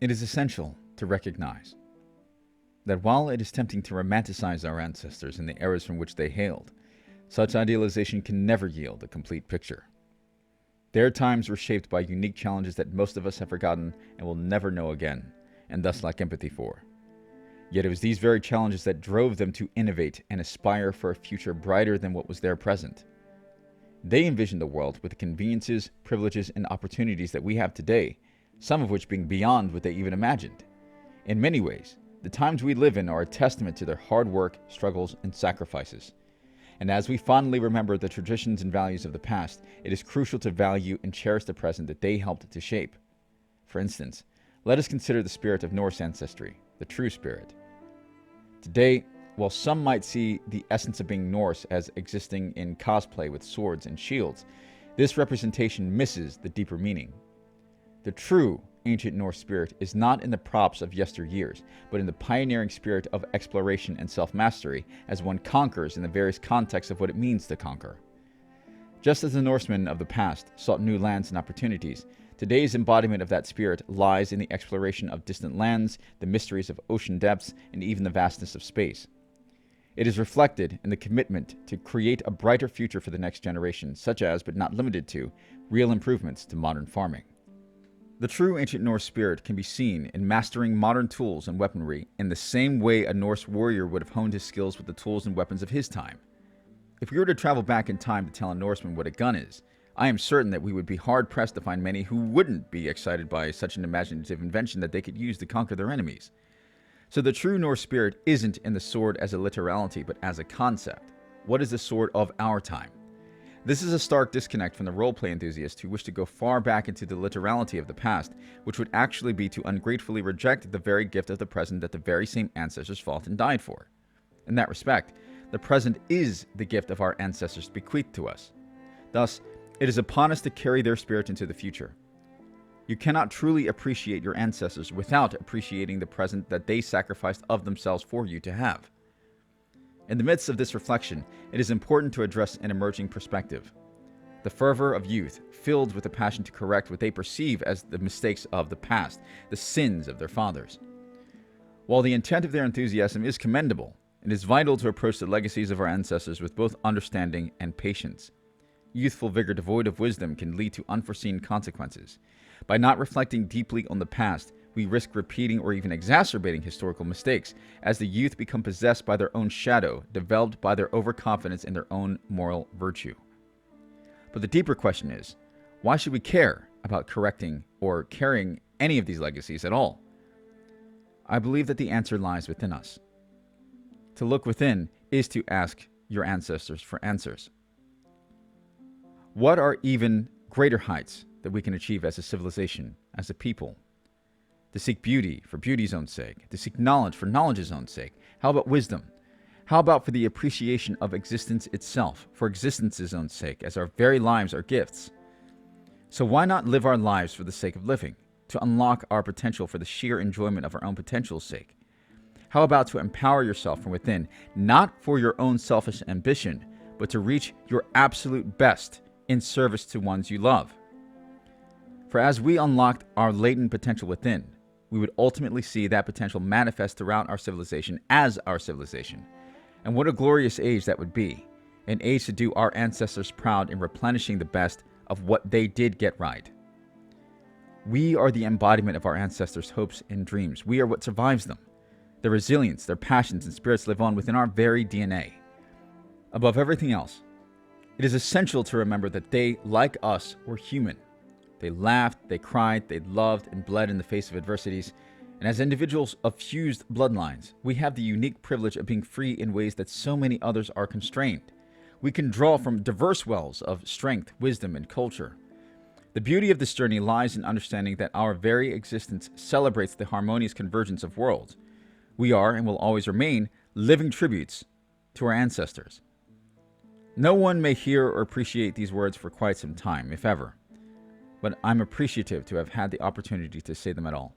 It is essential to recognize that while it is tempting to romanticize our ancestors and the eras from which they hailed, such idealization can never yield a complete picture. Their times were shaped by unique challenges that most of us have forgotten and will never know again, and thus lack empathy for. Yet it was these very challenges that drove them to innovate and aspire for a future brighter than what was their present. They envisioned a world with the conveniences, privileges, and opportunities that we have today, some of which being beyond what they even imagined. In many ways, the times we live in are a testament to their hard work, struggles, and sacrifices. And as we fondly remember the traditions and values of the past, it is crucial to value and cherish the present that they helped to shape. For instance, let us consider the spirit of Norse ancestry, the true spirit. Today, while some might see the essence of being Norse as existing in cosplay with swords and shields, this representation misses the deeper meaning. The true ancient Norse spirit is not in the props of yesteryears, but in the pioneering spirit of exploration and self-mastery as one conquers in the various contexts of what it means to conquer. Just as the Norsemen of the past sought new lands and opportunities, today's embodiment of that spirit lies in the exploration of distant lands, the mysteries of ocean depths, and even the vastness of space. It is reflected in the commitment to create a brighter future for the next generation, such as, but not limited to, real improvements to modern farming. The true ancient Norse spirit can be seen in mastering modern tools and weaponry in the same way a Norse warrior would have honed his skills with the tools and weapons of his time. If we were to travel back in time to tell a Norseman what a gun is, I am certain that we would be hard-pressed to find many who wouldn't be excited by such an imaginative invention that they could use to conquer their enemies. So the true Norse spirit isn't in the sword as a literality, but as a concept. What is the sword of our time? This is a stark disconnect from the roleplay enthusiasts who wish to go far back into the literality of the past, which would actually be to ungratefully reject the very gift of the present that the very same ancestors fought and died for. In that respect, the present is the gift of our ancestors bequeathed to us. Thus, it is upon us to carry their spirit into the future. You cannot truly appreciate your ancestors without appreciating the present that they sacrificed of themselves for you to have. In the midst of this reflection, it is important to address an emerging perspective. The fervor of youth, filled with the passion to correct what they perceive as the mistakes of the past, the sins of their fathers. While the intent of their enthusiasm is commendable, it is vital to approach the legacies of our ancestors with both understanding and patience. Youthful vigor devoid of wisdom can lead to unforeseen consequences. By not reflecting deeply on the past, we risk repeating or even exacerbating historical mistakes, as the youth become possessed by their own shadow, developed by their overconfidence in their own moral virtue. But the deeper question is, why should we care about correcting or carrying any of these legacies at all? I believe that the answer lies within us. To look within is to ask your ancestors for answers. What are even greater heights that we can achieve as a civilization, as a people? To seek beauty for beauty's own sake, to seek knowledge for knowledge's own sake. How about wisdom? How about for the appreciation of existence itself, for existence's own sake, as our very lives are gifts? So why not live our lives for the sake of living, to unlock our potential for the sheer enjoyment of our own potential's sake? How about to empower yourself from within, not for your own selfish ambition, but to reach your absolute best in service to ones you love? For as we unlocked our latent potential within, we would ultimately see that potential manifest throughout our civilization as our civilization. And what a glorious age that would be, an age to do our ancestors proud in replenishing the best of what they did get right. We are the embodiment of our ancestors' hopes and dreams. We are what survives them. Their resilience, their passions, and spirits live on within our very DNA. Above everything else, it is essential to remember that they, like us, were human. They laughed, they cried, they loved and bled in the face of adversities. And as individuals of fused bloodlines, we have the unique privilege of being free in ways that so many others are constrained. We can draw from diverse wells of strength, wisdom, and culture. The beauty of this journey lies in understanding that our very existence celebrates the harmonious convergence of worlds. We are, and will always remain, living tributes to our ancestors. No one may hear or appreciate these words for quite some time, if ever. But I'm appreciative to have had the opportunity to say them at all.